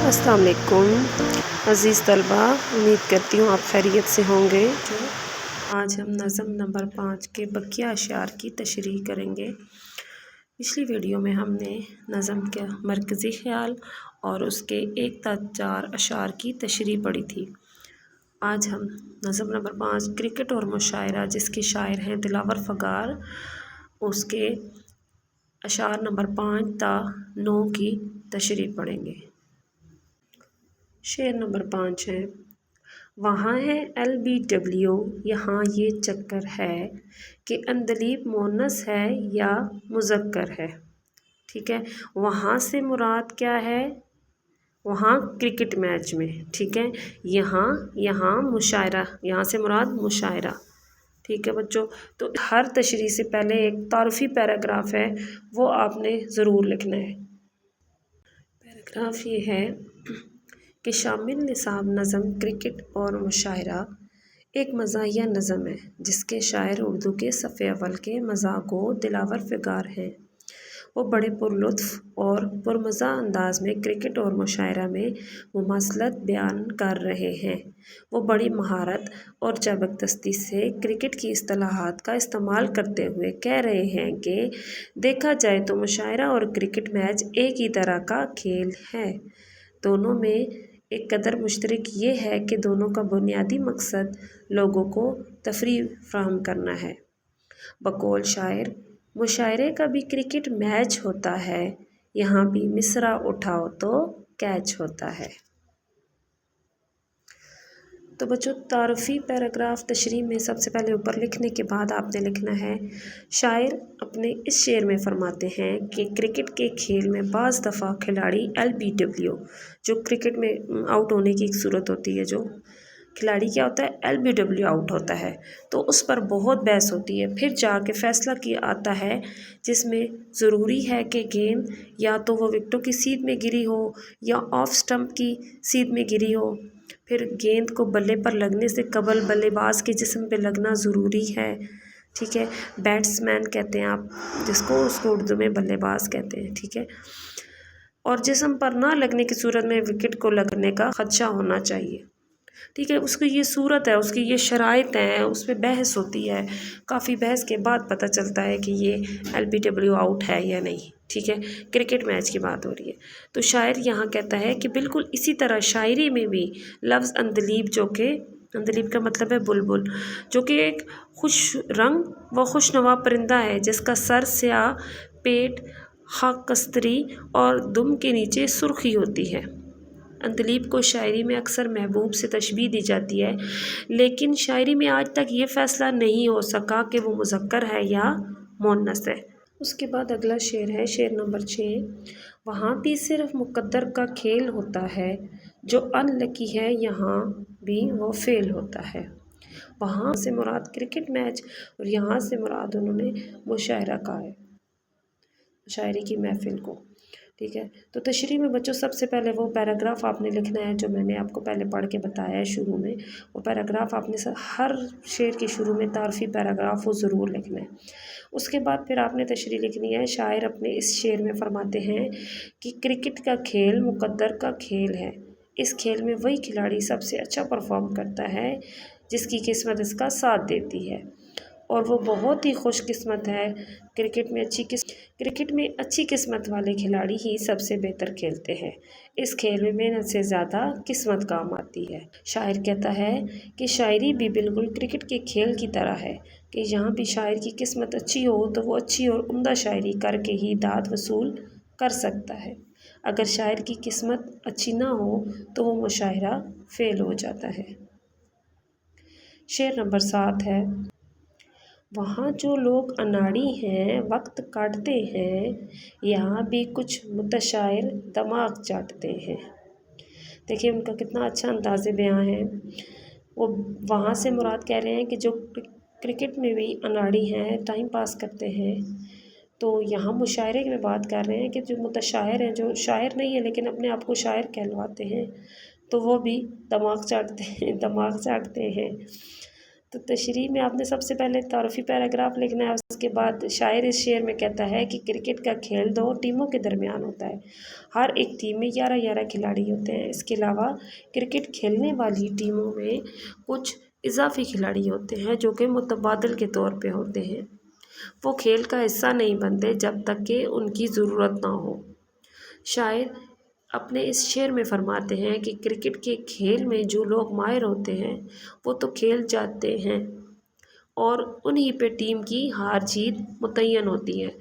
अस्सलाम वालेकुम अज़ीज़ तलबा, उम्मीद करती हूँ आप खैरियत से होंगे। आज हम नज़म नंबर 5 के बकिया अशार की तशरीह करेंगे। पिछली वीडियो में हमने नज़म के मरकज़ी ख़याल और उसके 1 ता 4 अशार की तशरीह पढ़ी थी। आज हम नज़म नंबर 5 क्रिकेट और मुशायरा, जिसके शायर हैं दिलावर फ़गार, उसके अशार नंबर 5 ता 9 की तशरीह पढ़ेंगे। शेर नंबर 5 है, वहाँ है LBW, यहाँ ये चक्कर है कि अंदलीब मोनस है या मुज़क्कर है। ठीक है, वहाँ से मुराद क्या है? वहाँ क्रिकेट मैच में। ठीक है, यहाँ मुशायरा, यहाँ से मुराद मुशायरा। ठीक है बच्चों, तो हर तशरीह से पहले एक तारुफी पैराग्राफ है, वो आपने ज़रूर लिखना है। पैराग्राफ ये है कि शामिल निसाब नज़म क्रिकेट और मुशायरा एक मज़ाहिया नज़म है, जिसके शायर उर्दू के सफ़े अव्वल के मज़ाको दिलावर फ़गार हैं। वो बड़े पुरलुत्फ़ और पुरमज़ा अंदाज़ में क्रिकेट और मुशायरा में मुमासलत बयान कर रहे हैं। वो बड़ी महारत और ज़बरदस्ती से क्रिकेट की इस्तिलाहात का इस्तेमाल करते हुए कह रहे हैं कि देखा जाए तो मुशायरा और क्रिकेट मैच एक ही तरह का खेल है। दोनों में एक कदर मुश्तरक ये है कि दोनों का बुनियादी मकसद लोगों को तफरीह फराहम करना है। बकौल शायर, मुशायरे का भी क्रिकेट मैच होता है, यहाँ भी मिसरा उठाओ तो कैच होता है। तो बच्चों, तारुफी पैराग्राफ तशरीह में सबसे पहले ऊपर लिखने के बाद आपने लिखना है, शायर अपने इस शेर में फरमाते हैं कि क्रिकेट के खेल में बाज़ दफ़ा खिलाड़ी LBW, जो क्रिकेट में आउट होने की एक सूरत होती है, जो खिलाड़ी क्या होता है LBW आउट होता है, तो उस पर बहुत बहस होती है। फिर जाके फ़ैसला किया आता है, जिसमें ज़रूरी है कि गेंद या तो वो विकेटों की सीध में गिरी हो या ऑफ स्टंप की सीध में गिरी हो। फिर गेंद को बल्ले पर लगने से कबल बल्लेबाज के जिस्म पे लगना ज़रूरी है। ठीक है, बैट्समैन कहते हैं आप जिसको, उसको उर्दू में बल्लेबाज कहते हैं। ठीक है, और जिस्म पर ना लगने की सूरत में विकेट को लगने का खदशा होना चाहिए। ठीक है, उसकी ये सूरत है, उसकी ये शराइत हैं, उस पर बहस होती है। काफ़ी बहस के बाद पता चलता है कि ये LBW आउट है या नहीं। ठीक है, क्रिकेट मैच की बात हो रही है। तो शायर यहाँ कहता है कि बिल्कुल इसी तरह शायरी में भी लफ्ज़ अंदलीब, जो कि अंदलीब का मतलब है बुलबुल, जो कि एक खुश रंग व खुशनवा परिंदा है, जिसका सर स्याह, पेट खाक कस्तरी और दुम के नीचे सुर्खी होती है। अंदलीब को शायरी में अक्सर महबूब से तशबीह दी जाती है, लेकिन शायरी में आज तक ये फ़ैसला नहीं हो सका कि वो मुज़क्कर है या मुअन्नस है। उसके बाद अगला शेर है, शेर नंबर 6, वहाँ भी सिर्फ मुक़द्दर का खेल होता है, जो अनलकी है यहाँ भी वो फेल होता है। वहाँ से मुराद क्रिकेट मैच और यहाँ से मुराद उन्होंने मुशायरा कहा है, शायरी की महफिल को। ठीक है, तो तशरीह में बच्चों सबसे पहले वो पैराग्राफ आपने लिखना है जो मैंने आपको पहले पढ़ के बताया है शुरू में। वो पैराग्राफ आपने हर शेर के शुरू में तारफ़ी पैराग्राफ वो ज़रूर लिखना है। उसके बाद फिर आपने तशरीह लिखनी है। शायर अपने इस शेर में फरमाते हैं कि क्रिकेट का खेल मुक़द्दर का खेल है। इस खेल में वही खिलाड़ी सबसे अच्छा परफॉर्म करता है जिसकी किस्मत इसका साथ देती है, और वो बहुत ही खुशकिस्मत है। क्रिकेट में अच्छी किस्मत वाले खिलाड़ी ही सबसे बेहतर खेलते हैं। इस खेल में मेहनत से ज़्यादा किस्मत काम आती है। शायर कहता है कि शायरी भी बिल्कुल क्रिकेट के खेल की तरह है कि यहाँ भी शायर की किस्मत अच्छी हो तो वो अच्छी और उम्दा शायरी करके ही दाद वसूल कर सकता है। अगर शायर की किस्मत अच्छी ना हो तो वो मुशायरा फेल हो जाता है। शेर नंबर 7 है, वहाँ जो लोग अनाड़ी हैं वक्त काटते हैं, यहाँ भी कुछ मुतशायर दिमाग चाटते हैं। देखिए उनका कितना अच्छा अंदाज़े बयां है। वो वहाँ से मुराद कह रहे हैं कि जो क्रिकेट में भी अनाड़ी हैं, टाइम पास करते हैं। तो यहाँ मुशायरे में बात कर रहे हैं कि जो मुतशायर हैं, जो शायर नहीं है लेकिन अपने आप को शायर कहलवाते हैं, तो वो भी दिमाग चाटते हैं। तो तशरीह में आपने सबसे पहले तारुफी पैराग्राफ लिखना है, के बाद शायर इस शेर में कहता है कि क्रिकेट का खेल 2 टीमों के दरमियान होता है। हर एक टीम में 11-11 खिलाड़ी होते हैं। इसके अलावा क्रिकेट खेलने वाली टीमों में कुछ इजाफी खिलाड़ी होते हैं जो कि मुतबादिल के तौर पे होते हैं। वो खेल का हिस्सा नहीं बनते जब तक कि उनकी ज़रूरत ना हो। शायर अपने इस शेर में फरमाते हैं कि क्रिकेट के खेल में जो लोग माहिर होते हैं वो तो खेल जाते हैं और उन्हीं पे टीम की हार जीत मुतय्यन होती है,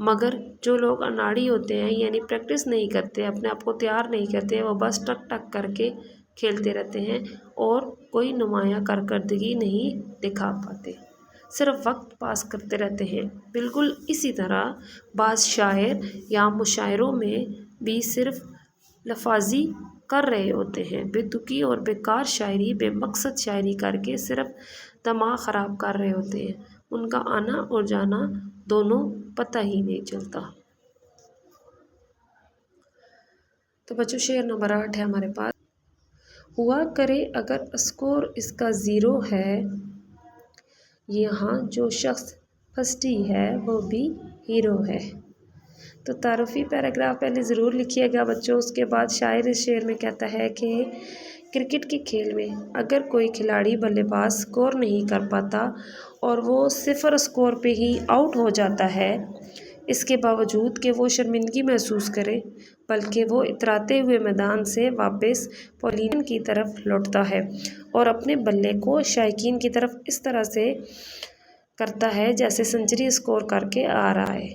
मगर जो लोग अनाड़ी होते हैं यानी प्रैक्टिस नहीं करते, अपने आप को तैयार नहीं करते, वो बस टक टक करके खेलते रहते हैं और कोई नुमायाँ कारकर्दगी नहीं दिखा पाते, सिर्फ वक्त पास करते रहते हैं। बिल्कुल इसी तरह बाज़ शायर या मुशायरों में भी सिर्फ लफाजी कर रहे होते हैं, बेतुकी और बेकार शायरी, बेमकसद शायरी करके सिर्फ दिमाग ख़राब कर रहे होते हैं। उनका आना और जाना दोनों पता ही नहीं चलता। तो बच्चों शेर नंबर 8 है हमारे पास। हुआ करे अगर स्कोर इसका 0 है, यहाँ जो शख्स फर्स्ट है वो भी हीरो है। तो तारुफी पैराग्राफ पहले ज़रूर लिखिएगा बच्चों। उसके बाद शायर इस शेर में कहता है कि क्रिकेट के खेल में अगर कोई खिलाड़ी बल्लेबाज स्कोर नहीं कर पाता और वो 0 स्कोर पे ही आउट हो जाता है, इसके बावजूद कि वो शर्मिंदगी महसूस करे, बल्कि वो इतराते हुए मैदान से वापस पवेलियन की तरफ लौटता है और अपने बल्ले को शायकीन की तरफ इस तरह से करता है जैसे सेंचुरी स्कोर करके आ रहा है।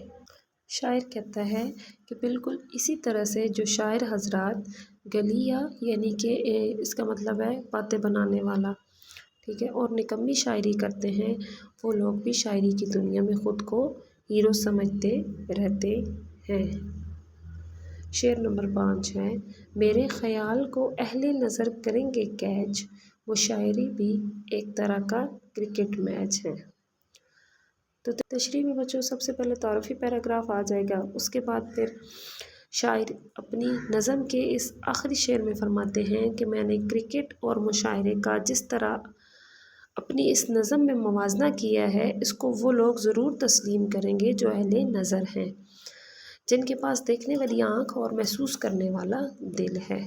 शायर कहता है कि बिल्कुल इसी तरह से जो शायर हजरात गलिया यानी कि इसका मतलब है बातें बनाने वाला, ठीक है, और निकम्मी शायरी करते हैं, वो लोग भी शायरी की दुनिया में ख़ुद को हीरो समझते रहते हैं। शेर नंबर 5 है। मेरे ख़याल को अहले नज़र करेंगे कैच, वो शायरी भी एक तरह का क्रिकेट मैच है। तो तशरीह में बच्चों सबसे पहले तारुफी पैराग्राफ आ जाएगा। उसके बाद फिर शायर अपनी नज़म के इस आखिरी शेर में फरमाते हैं कि मैंने क्रिकेट और मुशायरे का जिस तरह अपनी इस नज़म में मवाजना किया है, इसको वो लोग ज़रूर तस्लीम करेंगे जो अहले नज़र हैं, जिनके पास देखने वाली आँख और महसूस करने वाला दिल है।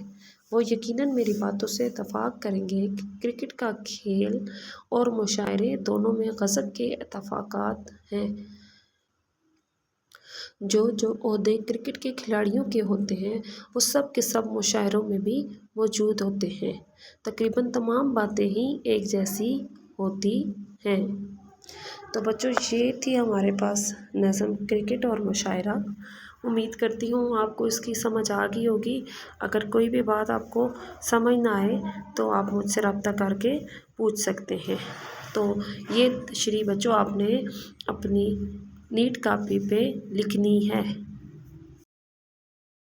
वो यकीनन मेरी बातों से इत्तफ़ाक़ करेंगे कि क्रिकेट का खेल और मुशायरे दोनों में गज़ब के इत्तफ़ाक़ात हैं। जो ओहदे क्रिकेट के खिलाड़ियों के होते हैं वो सब के सब मुशायरों में भी मौजूद होते हैं। तकरीबन तमाम बातें ही एक जैसी होती हैं। तो बच्चों ये थी हमारे पास नज़म क्रिकेट और मुशायरा। उम्मीद करती हूँ आपको इसकी समझ आ गई होगी। अगर कोई भी बात आपको समझ ना आए तो आप मुझसे रब्ता करके पूछ सकते हैं। तो ये तशरीह बच्चों आपने अपनी नीट कापी पे लिखनी है।